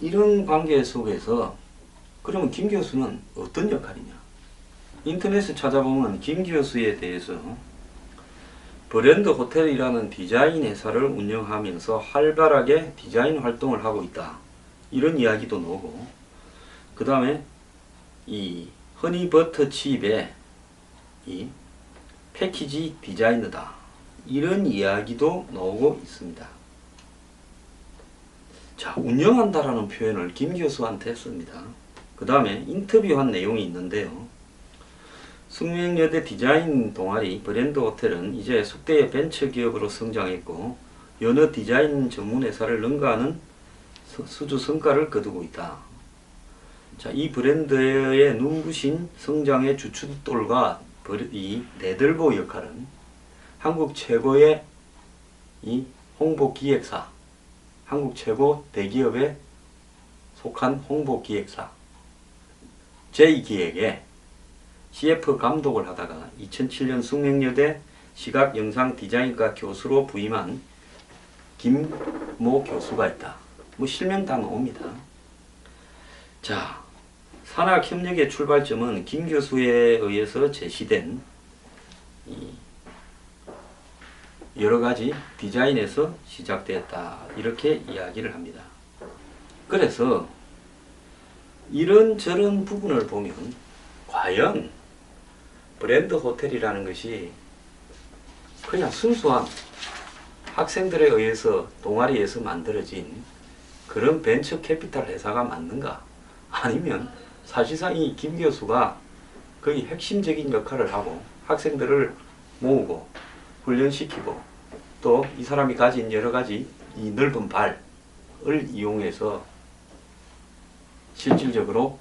이런 관계 속에서 그러면 김 교수는 어떤 역할이냐? 인터넷에 찾아보면 김 교수에 대해서 브랜드 호텔이라는 디자인 회사를 운영하면서 활발하게 디자인 활동을 하고 있다. 이런 이야기도 나오고, 그 다음에 이 허니버터 칩의 이 패키지 디자이너다. 이런 이야기도 나오고 있습니다. 자, 운영한다라는 표현을 김 교수한테 했습니다. 그 다음에 인터뷰한 내용이 있는데요. 숙명여대 디자인 동아리 브랜드 호텔은 이제 숙대의 벤처기업으로 성장했고 여러 디자인 전문 회사를 능가하는 수주 성과를 거두고 있다. 자, 이 브랜드의 눈부신 성장의 주춧돌과 이 네들보 역할은 한국 최고의 이 홍보기획사, 한국 최고 대기업에 속한 홍보기획사 J기획에 CF 감독을 하다가 2007년 숙명여대 시각영상디자인과 교수로 부임한 김모 교수가 있다. 뭐 실명 다 나옵니다. 자, 산학협력의 출발점은 김 교수에 의해서 제시된 여러가지 디자인에서 시작되었다. 이렇게 이야기를 합니다. 그래서 이런저런 부분을 보면 과연 브랜드 호텔이라는 것이 그냥 순수한 학생들에 의해서 동아리에서 만들어진 그런 벤처 캐피탈 회사가 맞는가? 아니면 사실상 이 김 교수가 거의 핵심적인 역할을 하고 학생들을 모으고 훈련시키고 또 이 사람이 가진 여러가지 이 넓은 발을 이용해서 실질적으로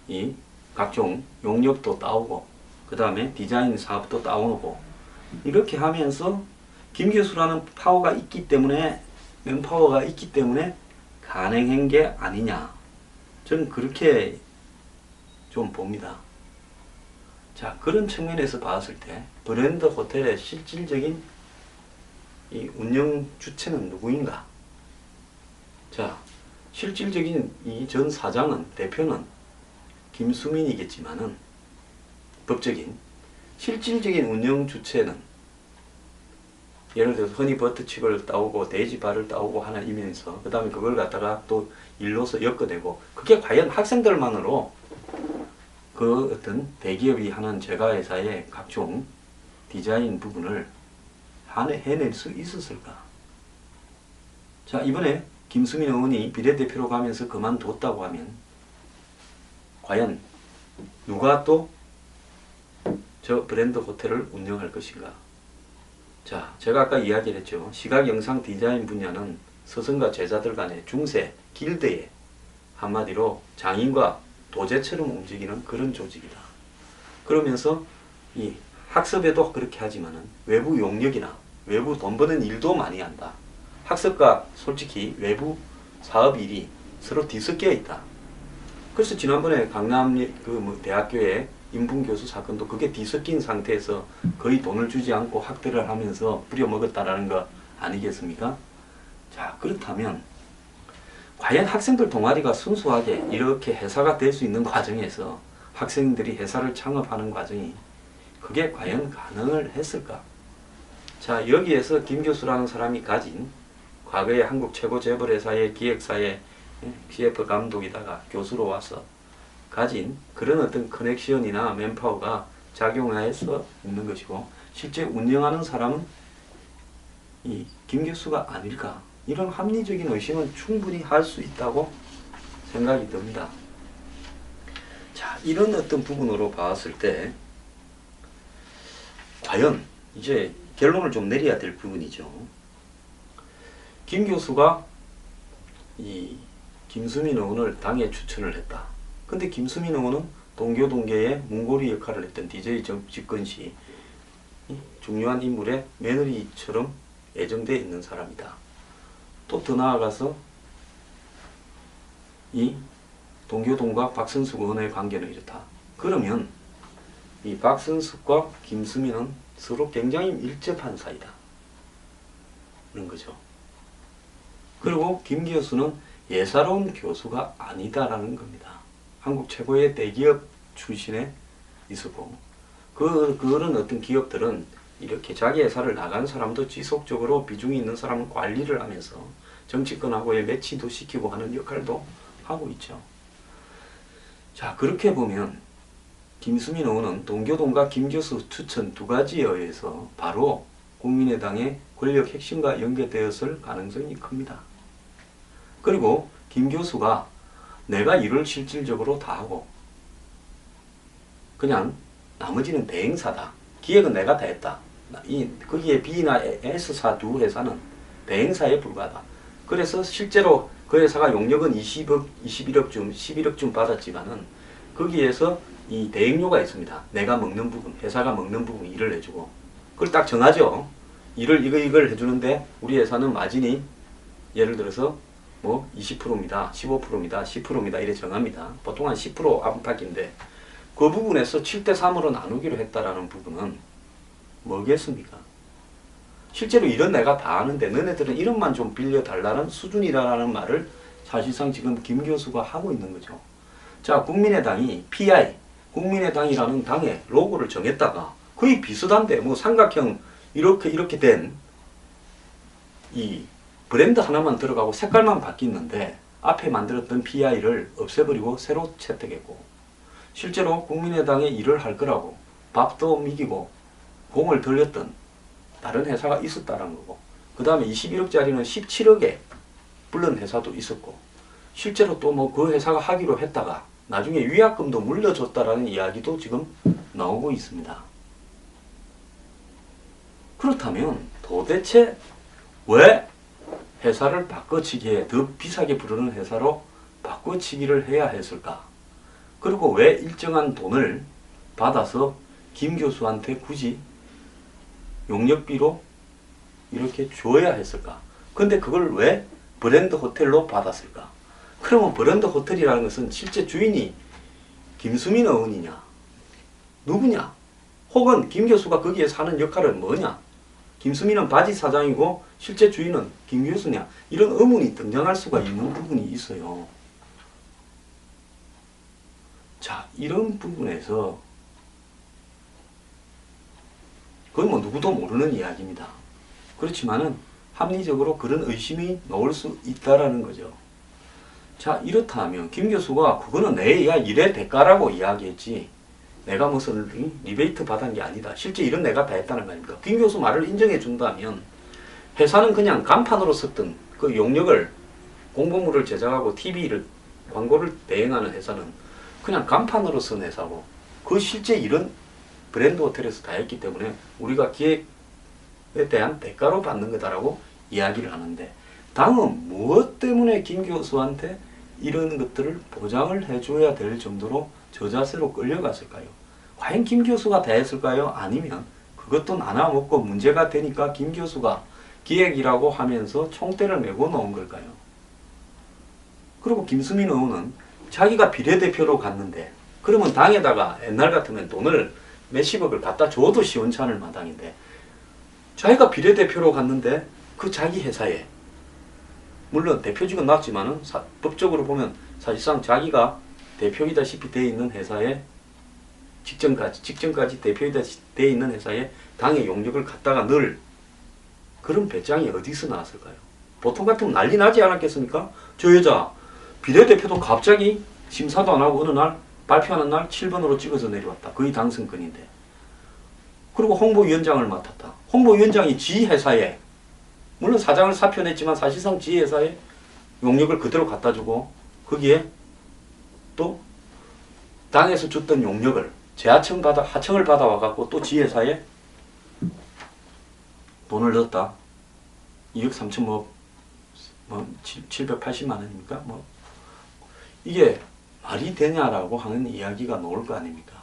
이 각종 용역도 따오고 그 다음에 디자인 사업도 따오고 이렇게 하면서 김 교수라는 파워가 있기 때문에 맨파워가 있기 때문에 가능한 게 아니냐, 저는 그렇게 좀 봅니다. 자, 그런 측면에서 봤을 때 브랜드 호텔의 실질적인 이 운영 주체는 누구인가? 자, 실질적인 이 전 사장은, 대표는 김수민이겠지만은 법적인 실질적인 운영 주체는 예를 들어서 허니버터칩을 따오고 돼지발을 따오고 하나 이면서 그 다음에 그걸 갖다가 또 일로서 엮어내고, 그게 과연 학생들만으로 그 어떤 대기업이 하는 제과회사의 각종 디자인 부분을 해낼 수 있었을까? 자, 이번에 김수민 의원이 비례대표로 가면서 그만뒀다고 하면 과연 누가 또 저 브랜드 호텔을 운영할 것인가? 자, 제가 아까 이야기를 했죠. 시각영상 디자인 분야는 스승과 제자들 간의 중세, 길드의 한마디로 장인과 도제처럼 움직이는 그런 조직이다. 그러면서 이 학습에도 그렇게 하지만은 외부 용역이나 외부 돈 버는 일도 많이 한다. 학습과 솔직히 외부 사업 일이 서로 뒤섞여 있다. 그래서 지난번에 강남 대학교의 인분교수 사건도 그게 뒤섞인 상태에서 거의 돈을 주지 않고 학대를 하면서 부려먹었다라는 거 아니겠습니까? 자, 그렇다면 과연 학생들 동아리가 순수하게 이렇게 회사가 될 수 있는 과정에서 학생들이 회사를 창업하는 과정이 그게 과연 가능을 했을까? 자, 여기에서 김 교수라는 사람이 가진 과거에 한국 최고 재벌회사의 기획사의 CF 감독이다가 교수로 와서 가진 그런 어떤 커넥션이나 맨파워가 작용해서 있는 것이고, 실제 운영하는 사람은 이 김 교수가 아닐까? 이런 합리적인 의심은 충분히 할 수 있다고 생각이 듭니다. 자, 이런 어떤 부분으로 봤을 때 과연 이제 결론을 좀 내려야 될 부분이죠. 김 교수가 이 김수민 의원을 당에 추천을 했다. 근데 김수민 의원은 동교동계의 문고리 역할을 했던 DJ 집권 시 중요한 인물의 며느리처럼 애정되어 있는 사람이다. 또 더 나아가서 이 동교동과 박선숙 의원의 관계는 이렇다. 그러면 이 박선숙과 김수민은 서로 굉장히 밀접한 사이다. 그런 거죠. 그리고 김 교수는 예사로운 교수가 아니다라는 겁니다. 한국 최고의 대기업 출신에 있었고, 그런 어떤 기업들은 이렇게 자기 회사를 나간 사람도 지속적으로 비중이 있는 사람은 관리를 하면서 정치권하고의 매치도 시키고 하는 역할도 하고 있죠. 자, 그렇게 보면 김수민 의원은 동교동과 김 교수 추천 두 가지에 의해서 바로 국민의당의 권력 핵심과 연계되었을 가능성이 큽니다. 그리고 김 교수가 내가 일을 실질적으로 다 하고 그냥 나머지는 대행사다. 기획은 내가 다 했다. 거기에 B나 S사 두 회사는 대행사에 불과하다. 그래서 실제로 그 회사가 용역은 21억쯤, 11억쯤 받았지만은 거기에서 이 대행료가 있습니다. 내가 먹는 부분, 회사가 먹는 부분 일을 해주고 그걸 딱 정하죠. 이걸 해주는데 우리 회사는 마진이 예를 들어서 뭐 20%입니다. 15%입니다. 10%입니다. 이래 정합니다. 보통 한 10% 안팎인데 그 부분에서 7대3으로 나누기로 했다라는 부분은 뭐겠습니까? 실제로 일은 내가 다 하는데 너네들은 이런만 좀 빌려달라는 수준이라는 말을 사실상 지금 김 교수가 하고 있는 거죠. 자, 국민의당이 PI, 국민의당이라는 당의 로고를 정했다가 거의 비슷한데 뭐 삼각형 이렇게 된 이 브랜드 하나만 들어가고 색깔만 바뀌었는데 앞에 만들었던 PI를 없애버리고 새로 채택했고 실제로 국민의당에 일을 할 거라고 밥도 먹이고 공을 들였던 다른 회사가 있었다는 거고 그 다음에 21억짜리는 17억에 불른 회사도 있었고 실제로 또 뭐 그 회사가 하기로 했다가 나중에 위약금도 물려줬다라는 이야기도 지금 나오고 있습니다. 그렇다면 도대체 왜 회사를 바꿔치기에 더 비싸게 부르는 회사로 바꿔치기를 해야 했을까? 그리고 왜 일정한 돈을 받아서 김 교수한테 굳이 용역비로 이렇게 줘야 했을까? 근데 그걸 왜 브랜드 호텔로 받았을까? 그러면 브랜드 호텔이라는 것은 실제 주인이 김수민 의원이냐? 누구냐? 혹은 김 교수가 거기에 사는 역할은 뭐냐? 김수민은 바지 사장이고 실제 주인은 김 교수냐? 이런 의문이 등장할 수가 있는 부분이 있어요. 자, 이런 부분에서 그건 뭐 누구도 모르는 이야기입니다. 그렇지만은 합리적으로 그런 의심이 나올 수 있다라는 거죠. 자, 이렇다면 김 교수가 그거는 내 일의 대가라고 이야기했지 내가 무슨 리베이트 받은 게 아니다. 실제 일은 내가 다 했다는 거 아닙니까? 김 교수 말을 인정해 준다면 회사는 그냥 간판으로 썼던 그 용역을 공보물을 제작하고 TV를 광고를 대행하는 회사는 그냥 간판으로 쓴 회사고 그 실제 일은 브랜드 호텔에서 다 했기 때문에 우리가 기획에 대한 대가로 받는 거다라고 이야기를 하는데 당은 무엇 때문에 김 교수한테 이런 것들을 보장을 해줘야 될 정도로 저자세로 끌려갔을까요? 과연 김 교수가 다 했을까요? 아니면 그것도 나눠먹고 문제가 되니까 김 교수가 기획이라고 하면서 총대를 메고 놓은 걸까요? 그리고 김수민 의원은 자기가 비례대표로 갔는데 그러면 당에다가 옛날 같으면 돈을 몇십억을 갖다 줘도 시원찮을 마당인데 자기가 비례대표로 갔는데 그 자기 회사에 물론 대표직은 낮지만은 법적으로 보면 사실상 자기가 대표이다시피 되어 있는 회사에 직전까지 대표이다시피 되어 있는 회사에 당의 용역을 갖다가 넣을 그런 배짱이 어디서 나왔을까요? 보통 같으면 난리 나지 않았겠습니까? 저 여자 비례대표도 갑자기 심사도 안 하고 어느 날 발표하는 날 7번으로 찍어서 내려왔다. 거의 당선권인데. 그리고 홍보위원장을 맡았다. 홍보위원장이 지 회사에 물론 사장을 사표냈지만 사실상 지 회사에 용역을 그대로 갖다 주고 거기에 또 당에서 줬던 용역을 하청을 받아와 갖고 또 지 회사에 돈을 넣었다. 2억 3천 뭐 780만 원입니까? 뭐 이게 말이 되냐라고 하는 이야기가 나올 거 아닙니까?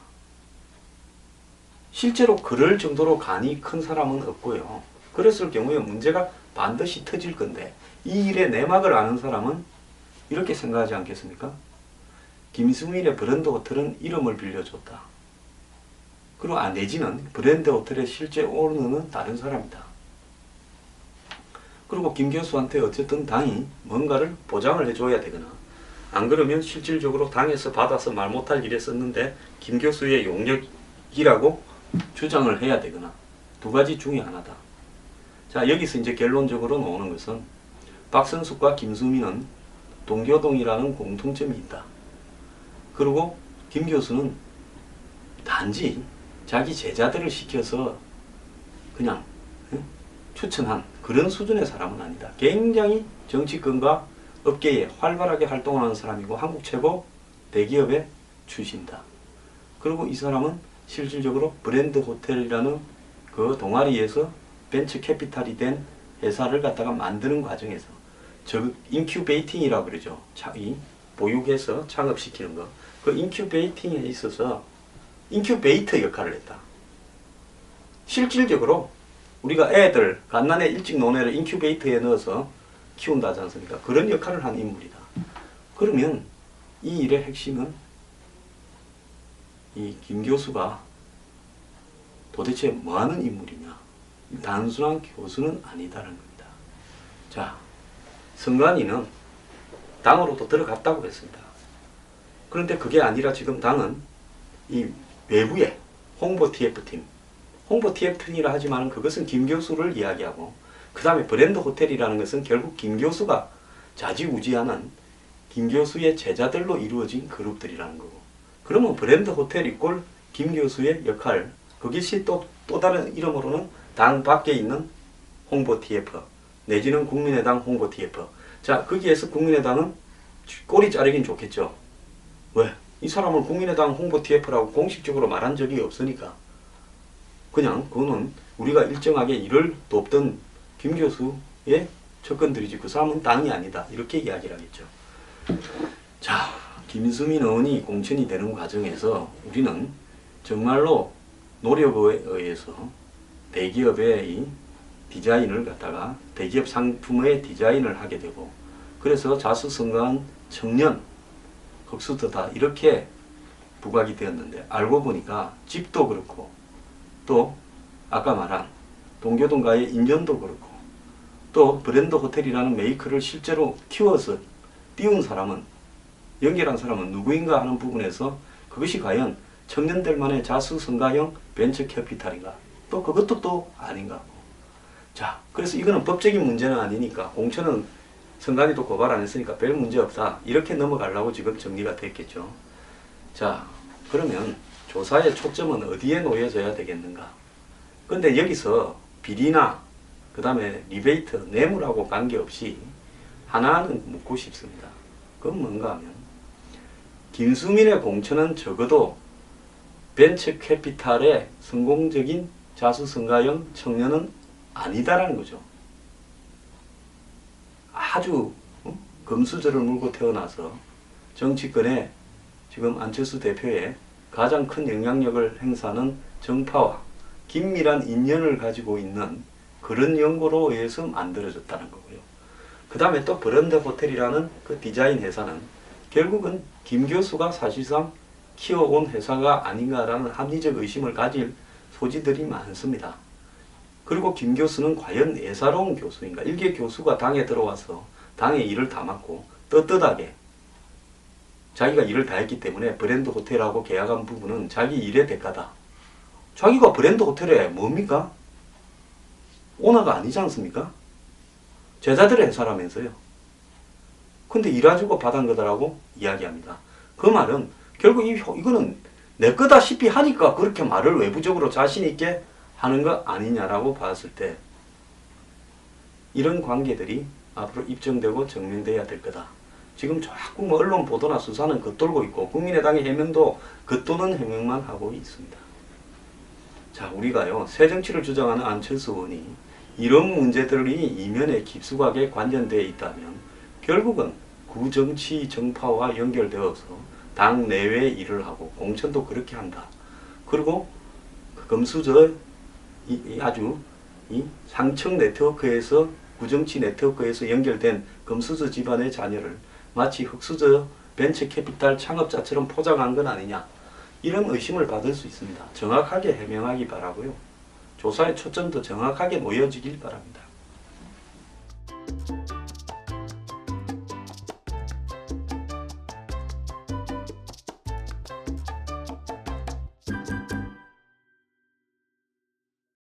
실제로 그럴 정도로 간이 큰 사람은 없고요. 그랬을 경우에 문제가 반드시 터질 건데 이 일의 내막을 아는 사람은 이렇게 생각하지 않겠습니까? 김수민의 브랜드 호텔은 이름을 빌려줬다. 그리고 내지는 브랜드 호텔의 실제 오너는 다른 사람이다. 그리고 김 교수한테 어쨌든 당이 뭔가를 보장을 해줘야 되거나, 안 그러면 실질적으로 당에서 받아서 말 못할 일에 썼는데 김 교수의 용역이라고 주장을 해야 되거나, 두 가지 중에 하나다. 자, 여기서 이제 결론적으로 나오는 것은 박선숙과 김수민은 동교동이라는 공통점이 있다. 그리고 김 교수는 단지 자기 제자들을 시켜서 그냥 추천한 그런 수준의 사람은 아니다. 굉장히 정치권과 업계에 활발하게 활동하는 사람이고 한국 최고 대기업의 출신이다. 그리고 이 사람은 실질적으로 브랜드 호텔이라는 그 동아리에서 벤처 캐피탈이 된 회사를 갖다가 만드는 과정에서 인큐베이팅이라고 그러죠. 이 보육해서 창업시키는 거. 그 인큐베이팅에 있어서 인큐베이터 역할을 했다. 실질적으로 우리가 애들 갓난에 일찍 놓은 애를 인큐베이터에 넣어서 키운다 하지 않습니까? 그런 역할을 한 인물이다. 그러면 이 일의 핵심은 이 김 교수가 도대체 뭐하는 인물이냐? 단순한 교수는 아니다라는 겁니다. 자, 선관위는 당으로도 들어갔다고 했습니다. 그런데 그게 아니라 지금 당은 이 외부의 홍보 TF팀, 홍보 TF팀이라 하지만 그것은 김 교수를 이야기하고, 그 다음에 브랜드 호텔이라는 것은 결국 김 교수가 좌지우지하는 김 교수의 제자들로 이루어진 그룹들이라는 거고, 그러면 브랜드 호텔 이꼴 김 교수의 역할, 그것이 또 다른 이름으로는 당 밖에 있는 홍보 TF 내지는 국민의당 홍보 TF. 자, 거기에서 국민의당은 꼬리 자르긴 좋겠죠. 왜? 이 사람을 국민의당 홍보 TF라고 공식적으로 말한 적이 없으니까. 그냥 그거는 우리가 일정하게 일을 돕던 김 교수의 접근들이지 그 사람은 당이 아니다. 이렇게 이야기를 하겠죠. 자, 김수민 의원이 공천이 되는 과정에서 우리는 정말로 노력에 의해서 대기업의 이 디자인을 갖다가 대기업 상품의 디자인을 하게 되고, 그래서 자수성가한 청년 흑수저다 이렇게 부각이 되었는데, 알고 보니까 집도 그렇고 또 아까 말한 동교동과의 인연도 그렇고 또 브랜드 호텔이라는 메이커를 실제로 키워서 띄운 사람은, 연결한 사람은 누구인가 하는 부분에서 그것이 과연 청년들만의 자수성가형 벤처 캐피탈인가, 또 그것도 또 아닌가. 자, 그래서 이거는 법적인 문제는 아니니까, 공천은 선관위도 고발 안 했으니까 별 문제 없다 이렇게 넘어가려고 지금 정리가 됐겠죠. 자, 그러면 조사의 초점은 어디에 놓여져야 되겠는가. 근데 여기서 비리나 그 다음에 리베이트, 뇌물하고 관계없이 하나는 묻고 싶습니다. 그건 뭔가 하면 김수민의 공천은 적어도 벤처 캐피탈의 성공적인 자수성가형 청년은 아니다라는 거죠. 아주 금수저를 물고 태어나서 정치권에 지금 안철수 대표의 가장 큰 영향력을 행사하는 정파와 긴밀한 인연을 가지고 있는 그런 연구로 의해서 만들어졌다는 거고요. 그 다음에 또 브랜드 호텔이라는 그 디자인 회사는 결국은 김 교수가 사실상 키워온 회사가 아닌가라는 합리적 의심을 가질 소지들이 많습니다. 그리고 김 교수는 과연 예사로운 교수인가? 일개 교수가 당에 들어와서 당의 일을 다 맡고 떳떳하게 자기가 일을 다 했기 때문에 브랜드 호텔하고 계약한 부분은 자기 일의 대가다. 자기가 브랜드 호텔에 뭡니까? 오너가 아니지 않습니까? 제자들의 회사라면서요. 근데 일해주고 받은 거다라고 이야기합니다. 그 말은 결국 이거는 내 거다시피 하니까 그렇게 말을 외부적으로 자신 있게 하는 거 아니냐라고 봤을 때, 이런 관계들이 앞으로 입증되고 증명돼야 될 거다. 지금 자꾸 뭐 언론 보도나 수사는 겉돌고 있고 국민의당의 해명도 겉도는 해명만 하고 있습니다. 자, 우리가요 새정치를 주장하는 안철수 의원이 이런 문제들이 이면에 깊숙하게 관련되어 있다면 결국은 구정치 정파와 연결되어서 당 내외 일을 하고 공천도 그렇게 한다. 그리고 그 금수저 아주 이 상층 네트워크에서 구정치 네트워크에서 연결된 금수저 집안의 자녀를 마치 흑수저 벤처 캐피탈 창업자처럼 포장한 건 아니냐, 이런 의심을 받을 수 있습니다. 정확하게 해명하기 바라고요. 조사의 초점도 정확하게 놓여지길 바랍니다.